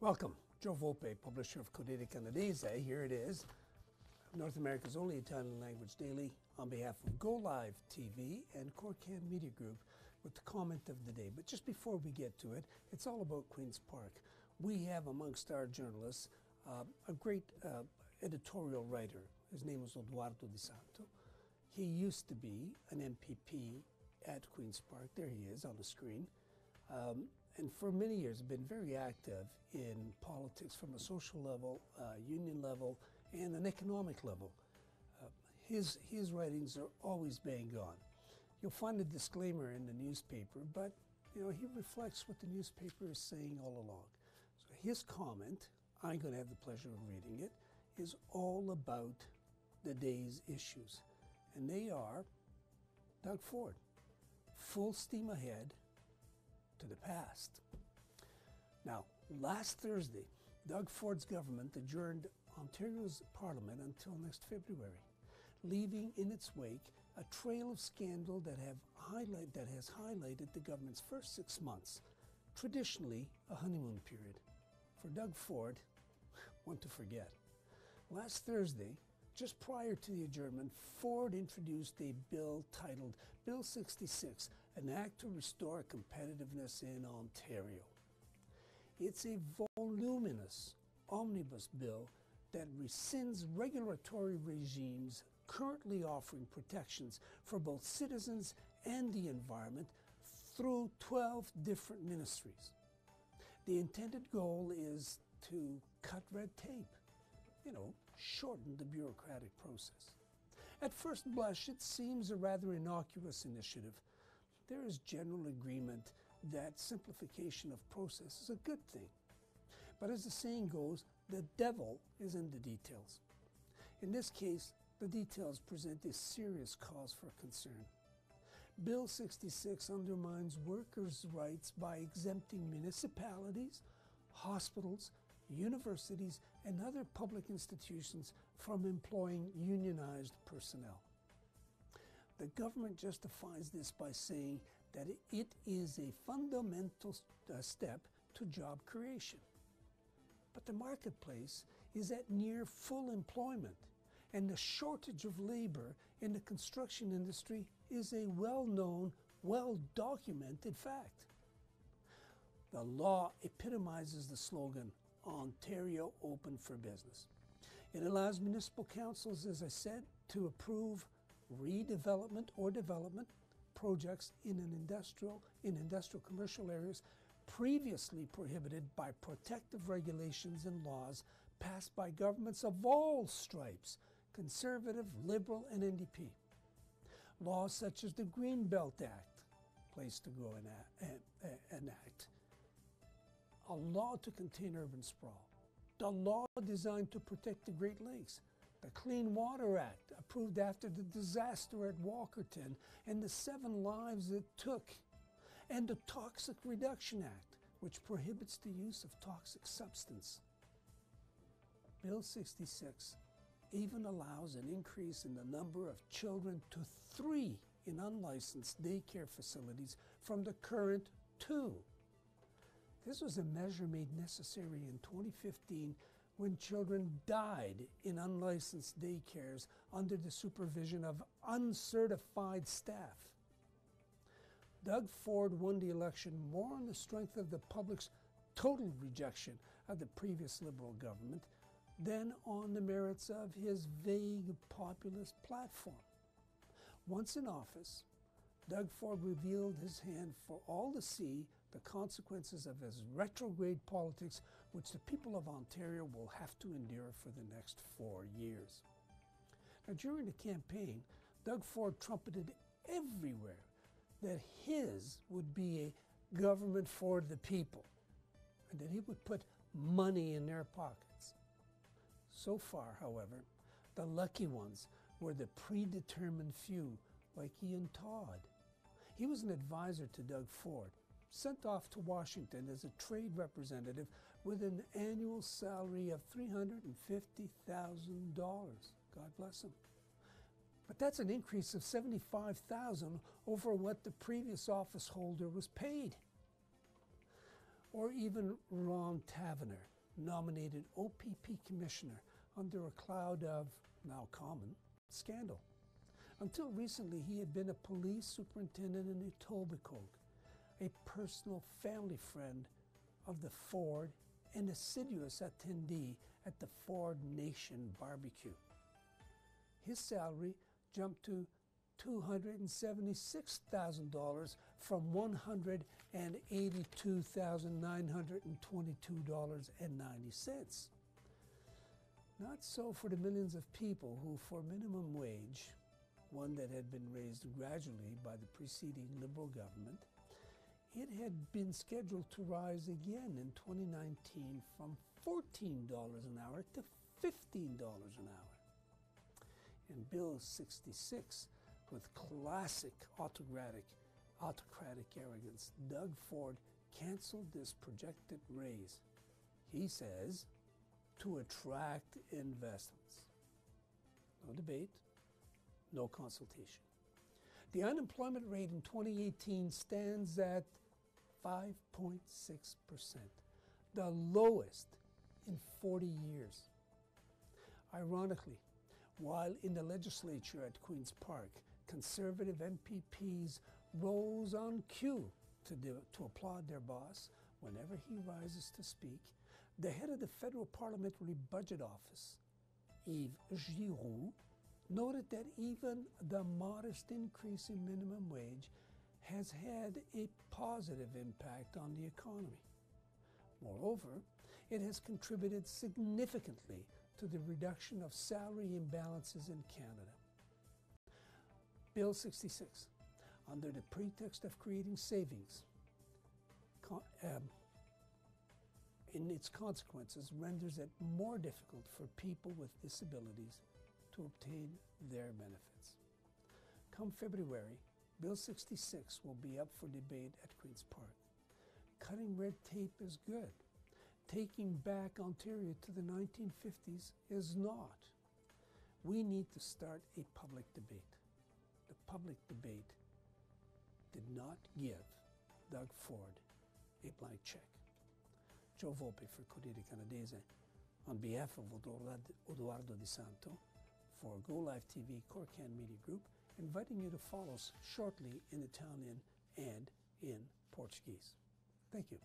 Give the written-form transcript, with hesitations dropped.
Welcome. Joe Volpe, publisher of Corriere Canadese. Here it is, North America's only Italian language daily, on behalf of Go Live TV and Corriere Media Group, with the comment of the day. But just before we get to it, it's all about Queen's Park. We have amongst our journalists a great editorial writer. His name was Eduardo Di Santo. He used to be an MPP at Queen's Park. There he is on the screen. And for many years have been very active in politics from a social level, union level, and an economic level. His writings are always bang on. You'll find a disclaimer in the newspaper, but he reflects what the newspaper is saying all along. So his comment, I'm going to have the pleasure of reading it, is all about the day's issues. And they are Doug Ford, full steam ahead to the past. Now, last Thursday, Doug Ford's government adjourned Ontario's Parliament until next February, leaving in its wake a trail of scandal that has highlighted the government's first 6 months, traditionally a honeymoon period. For Doug Ford, one to forget. Last Thursday, just prior to the adjournment, Ford introduced a bill titled Bill 66, an act to restore competitiveness in Ontario. It's a voluminous omnibus bill that rescinds regulatory regimes currently offering protections for both citizens and the environment through 12 different ministries. The intended goal is to cut red tape, shorten the bureaucratic process. At first blush, it seems a rather innocuous initiative. There is general agreement that simplification of process is a good thing. But as the saying goes, the devil is in the details. In this case, the details present a serious cause for concern. Bill 66 undermines workers' rights by exempting municipalities, hospitals, universities, and other public institutions from employing unionized personnel. The government justifies this by saying that it is a fundamental step to job creation. But the marketplace is at near full employment, and the shortage of labor in the construction industry is a well-known, well-documented fact. The law epitomizes the slogan, Ontario Open for Business. It allows municipal councils, as I said, to approve redevelopment or development projects in industrial commercial areas previously prohibited by protective regulations and laws passed by governments of all stripes, Conservative, Liberal, and NDP. Laws such as the Greenbelt Act, place to go enact, a law to contain urban sprawl, the law designed to protect the Great Lakes, the Clean Water Act, approved after the disaster at Walkerton and the 7 lives it took, and the Toxic Reduction Act, which prohibits the use of toxic substance. Bill 66 even allows an increase in the number of children to 3 in unlicensed daycare facilities from the current 2. This was a measure made necessary in 2015 when children died in unlicensed daycares under the supervision of uncertified staff. Doug Ford won the election more on the strength of the public's total rejection of the previous Liberal government than on the merits of his vague populist platform. Once in office, Doug Ford revealed his hand for all to see the consequences of his retrograde politics, which the people of Ontario will have to endure for the next 4 years. Now, during the campaign, Doug Ford trumpeted everywhere that his would be a government for the people, and that he would put money in their pockets. So far, however, the lucky ones were the predetermined few, like Ian Todd. He was an advisor to Doug Ford, sent off to Washington as a trade representative with an annual salary of $350,000. God bless him. But that's an increase of $75,000 over what the previous office holder was paid. Or even Ron Tavener, nominated OPP commissioner under a cloud of, now common, scandal. Until recently, he had been a police superintendent in Etobicoke, a personal family friend of the Ford, and assiduous attendee at the Ford Nation barbecue. His salary jumped to $276,000 from $182,922.90. Not so for the millions of people who, for minimum wage, one that had been raised gradually by the preceding Liberal government, it had been scheduled to rise again in 2019 from $14 an hour to $15 an hour. In Bill 66, with classic autocratic arrogance, Doug Ford canceled this projected raise. He says, to attract investments. No debate, no consultation. The unemployment rate in 2018 stands at 5.6%, the lowest in 40 years. Ironically, while in the legislature at Queen's Park, Conservative MPPs rose on cue to applaud their boss whenever he rises to speak, the head of the Federal Parliamentary Budget Office, Yves Giroux, noted that even the modest increase in minimum wage has had a positive impact on the economy. Moreover, it has contributed significantly to the reduction of salary imbalances in Canada. Bill 66, under the pretext of creating savings, in its consequences, renders it more difficult for people with disabilities to obtain their benefits. Come February, Bill 66 will be up for debate at Queen's Park. Cutting red tape is good. Taking back Ontario to the 1950s is not. We need to start a public debate. The public debate did not give Doug Ford a blank check. Joe Volpe for Corriere Canadese, on behalf of Eduardo Di Santo, for Go Live TV Corriere Media Group, inviting you to follow us shortly in Italian and in Portuguese. Thank you.